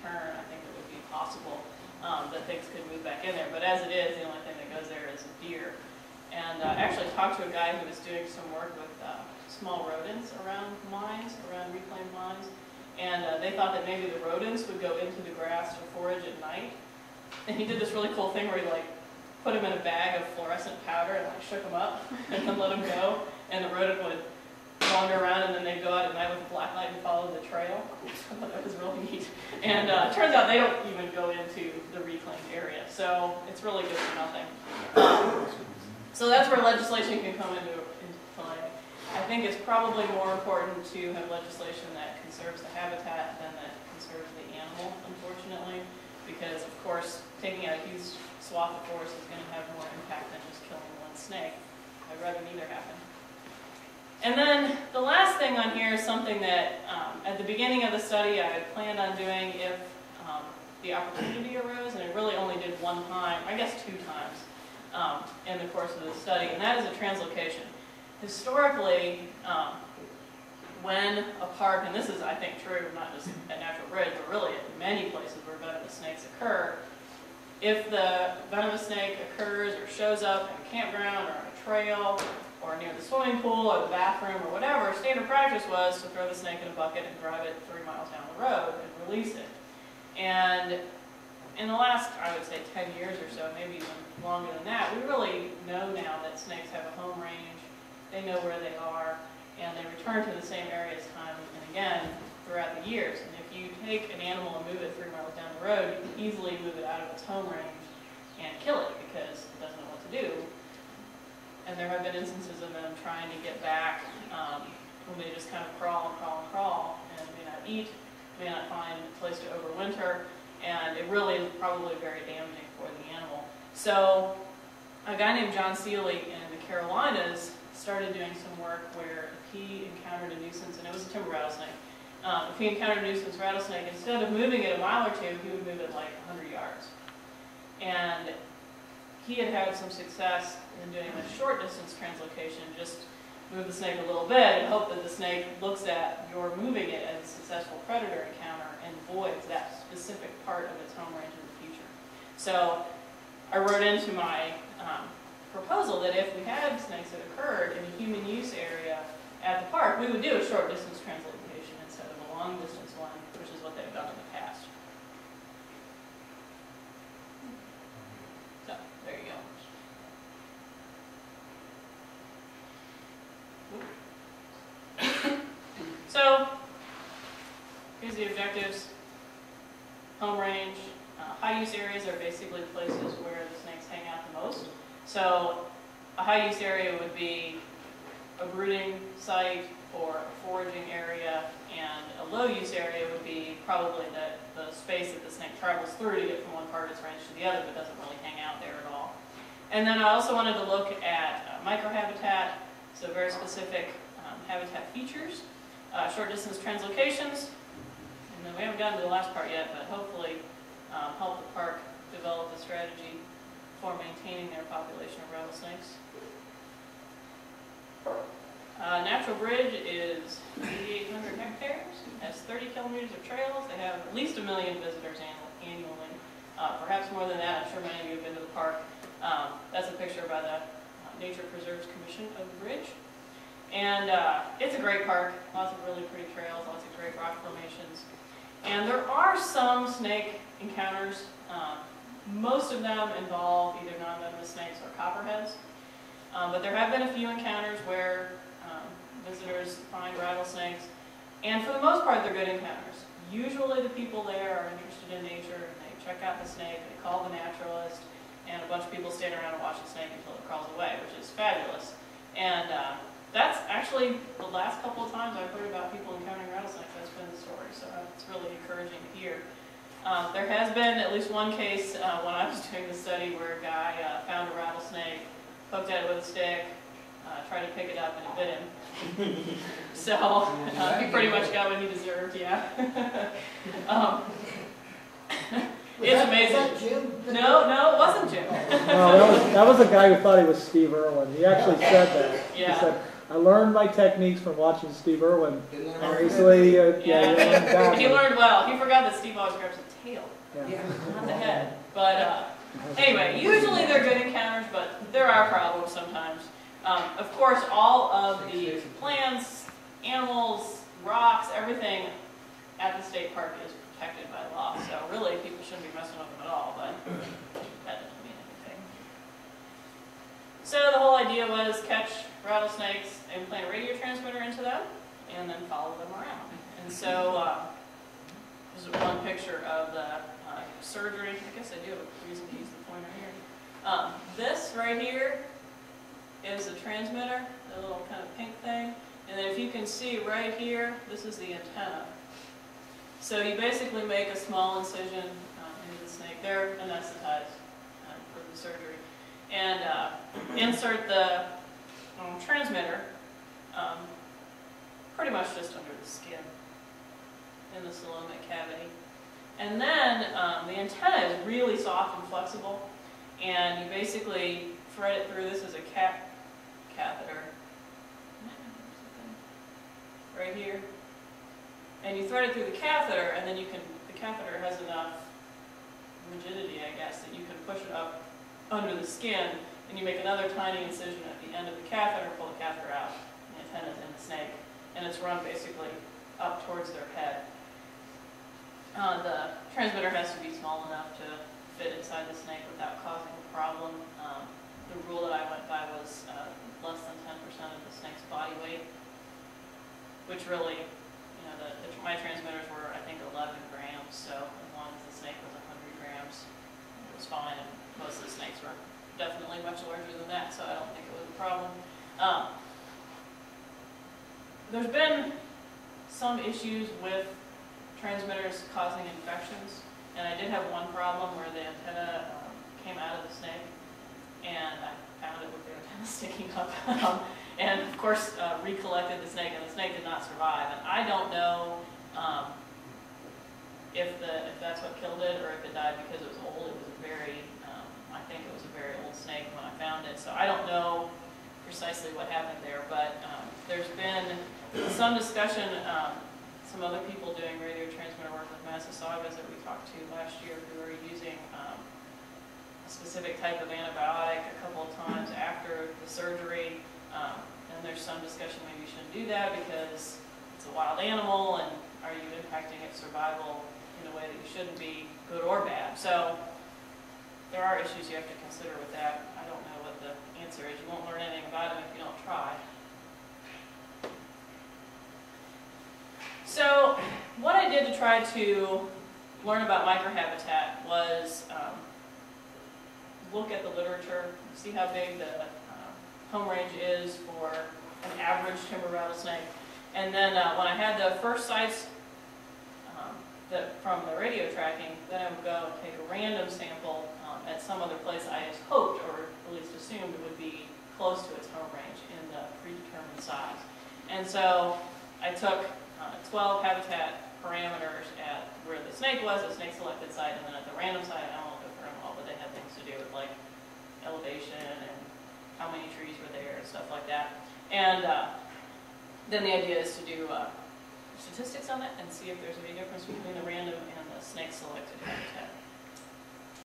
return, I think it would be possible that things could move back in there. But as it is, the only thing that goes there is a deer. And I actually talked to a guy who was doing some work with small rodents around mines, around reclaimed mines. And they thought that maybe the rodents would go into the grass to forage at night. And he did this really cool thing where he put them in a bag of fluorescent powder and shook them up and then let them go. And the rodent would wander around, and then they'd go out at night with a black light and follow the trail. I thought that was really neat. And it turns out they don't even go into the reclaimed area. So it's really good for nothing. So that's where legislation can come into play. I think it's probably more important to have legislation that conserves the habitat than that conserves the animal, unfortunately, because, of course, taking out a huge swath of forest is going to have more impact than just killing one snake. I'd rather neither happen. And then the last thing on here is something that at the beginning of the study I had planned on doing if the opportunity arose, and it really only did one time, I guess 2 times in the course of the study, and that is a translocation. Historically, when a park, and this is I think true not just at Natural Bridge, but really at many places where venomous snakes occur, if the venomous snake occurs or shows up in a campground or on a trail or near the swimming pool or the bathroom or whatever, standard practice was to throw the snake in a bucket and drive it 3 miles down the road and release it. And in the last, I would say, 10 years or so, maybe even longer than that, we really know now that snakes have a home range, they know where they are, and they return to the same areas time and again throughout the years. And if you take an animal and move it 3 miles down the road, you can easily move it out of its home range and kill it because it doesn't know what to do. And there have been instances of them trying to get back when they just kind of crawl and crawl and crawl and may not eat, may not find a place to overwinter, and it really is probably very damaging for the animal. So a guy named John Seeley in the Carolinas started doing some work where if he encountered a nuisance, and it was a timber rattlesnake, if he encountered a nuisance rattlesnake, instead of moving it a mile or 2, he would move it like 100 yards. And he had had some success in doing a short distance translocation, just move the snake a little bit and hope that the snake looks at your moving it as a successful predator encounter and avoids that specific part of its home range in the future. So I wrote into my proposal that if we had snakes that occurred in a human use area at the park, we would do a short distance translocation instead of a long distance one, which is what they've done in the past. So, there you go. So, here's the objectives. Home range. High use areas are basically places where the snakes hang out the most. So, a high use area would be a brooding site or a foraging area, and a low use area would be probably the space that the snake travels through to get from one part of its range to the other, but doesn't really hang out there at all. And then I also wanted to look at microhabitat, so very specific habitat features, short distance translocations, and then we haven't gotten to the last part yet, but hopefully help the park develop a strategy for maintaining their population of rattlesnakes. Natural Bridge is 8,800 hectares, has 30 kilometers of trails. They have at least 1 million visitors annually, perhaps more than that. I'm sure many of you have been to the park. That's a picture by the Nature Preserves Commission of the bridge. And it's a great park, lots of really pretty trails, lots of great rock formations. And there are some snake encounters. Most of them involve either non-venomous snakes or copperheads. But there have been a few encounters where visitors find rattlesnakes, and for the most part they're good encounters. Usually the people there are interested in nature, and they check out the snake, they call the naturalist, and a bunch of people stand around and watch the snake until it crawls away, which is fabulous. And that's actually the last couple of times I've heard about people encountering rattlesnakes. That's been the story, so it's really encouraging to hear. There has been at least one case when I was doing the study where a guy found a rattlesnake, poked at it with a stick, tried to pick it up, and it bit him. So he pretty much got what he deserved, yeah. It's amazing. Was that Jim? No, it wasn't Jim. No, that was a guy who thought he was Steve Irwin. He actually said that. Yeah. He said, I learned my techniques from watching Steve Irwin. Obviously, He learned well. He forgot that Steve always grabs the tail, not the head. But anyway, usually they're good encounters, but there are problems sometimes. Of course, all of the plants, animals, rocks, everything at the state park is protected by law. So really, people shouldn't be messing with them at all, but that doesn't mean anything. So the whole idea was catch rattlesnakes and plant a radio transmitter into them, and then follow them around. And so this is one picture of the surgery. I guess I do have a reason to use the pointer here. This right here is the transmitter, the little kind of pink thing. And then if you can see right here, this is the antenna. So you basically make a small incision into the snake. They're anesthetized for the surgery. And insert the transmitter pretty much just under the skin in the coelomic cavity. And then the antenna is really soft and flexible, and you basically thread it through. This is a catheter right here, and you thread it through the catheter, and then the catheter has enough rigidity, I guess, that you can push it up under the skin, and you make another tiny incision at the end of the catheter, pull the catheter out, and the antenna's in the snake, and it's run basically up towards their head. The transmitter has to be small enough to fit inside the snake without causing a problem. The rule that I went by was less than 10% of the snake's body weight, which really, my transmitters were, I think, 11 grams, so as long as the snake was 100 grams, it was fine, and most of the snakes were definitely much larger than that, so I don't think it was a problem. There's been some issues with transmitters causing infections, and I did have one problem where the antenna came out of the snake, and I found it with the antenna sticking up, and of course recollected the snake, and the snake did not survive. And I don't know if that's what killed it, or if it died because it was old. It was a very, I think it was a very old snake when I found it, so I don't know precisely what happened there, but there's been some discussion. Some other people doing radio transmitter work with Massasaugas that we talked to last year who were using a specific type of antibiotic a couple of times after the surgery. And there's some discussion maybe you shouldn't do that because it's a wild animal, and are you impacting its survival in a way that you shouldn't be, good or bad. So there are issues you have to consider with that. I don't know what the answer is. You won't learn anything about them if you don't try. So what I did to try to learn about microhabitat was look at the literature, see how big the home range is for an average timber rattlesnake. And then when I had the first sites from the radio tracking, then I would go and take a random sample at some other place I had hoped, or at least assumed, it would be close to its home range in the predetermined size. And so I took 12 habitat parameters at where the snake was, the snake selected site, and then at the random site, I won't go through them all, but they had things to do with like elevation and how many trees were there and stuff like that. And then the idea is to do statistics on it and see if there's any difference between the random and the snake selected habitat.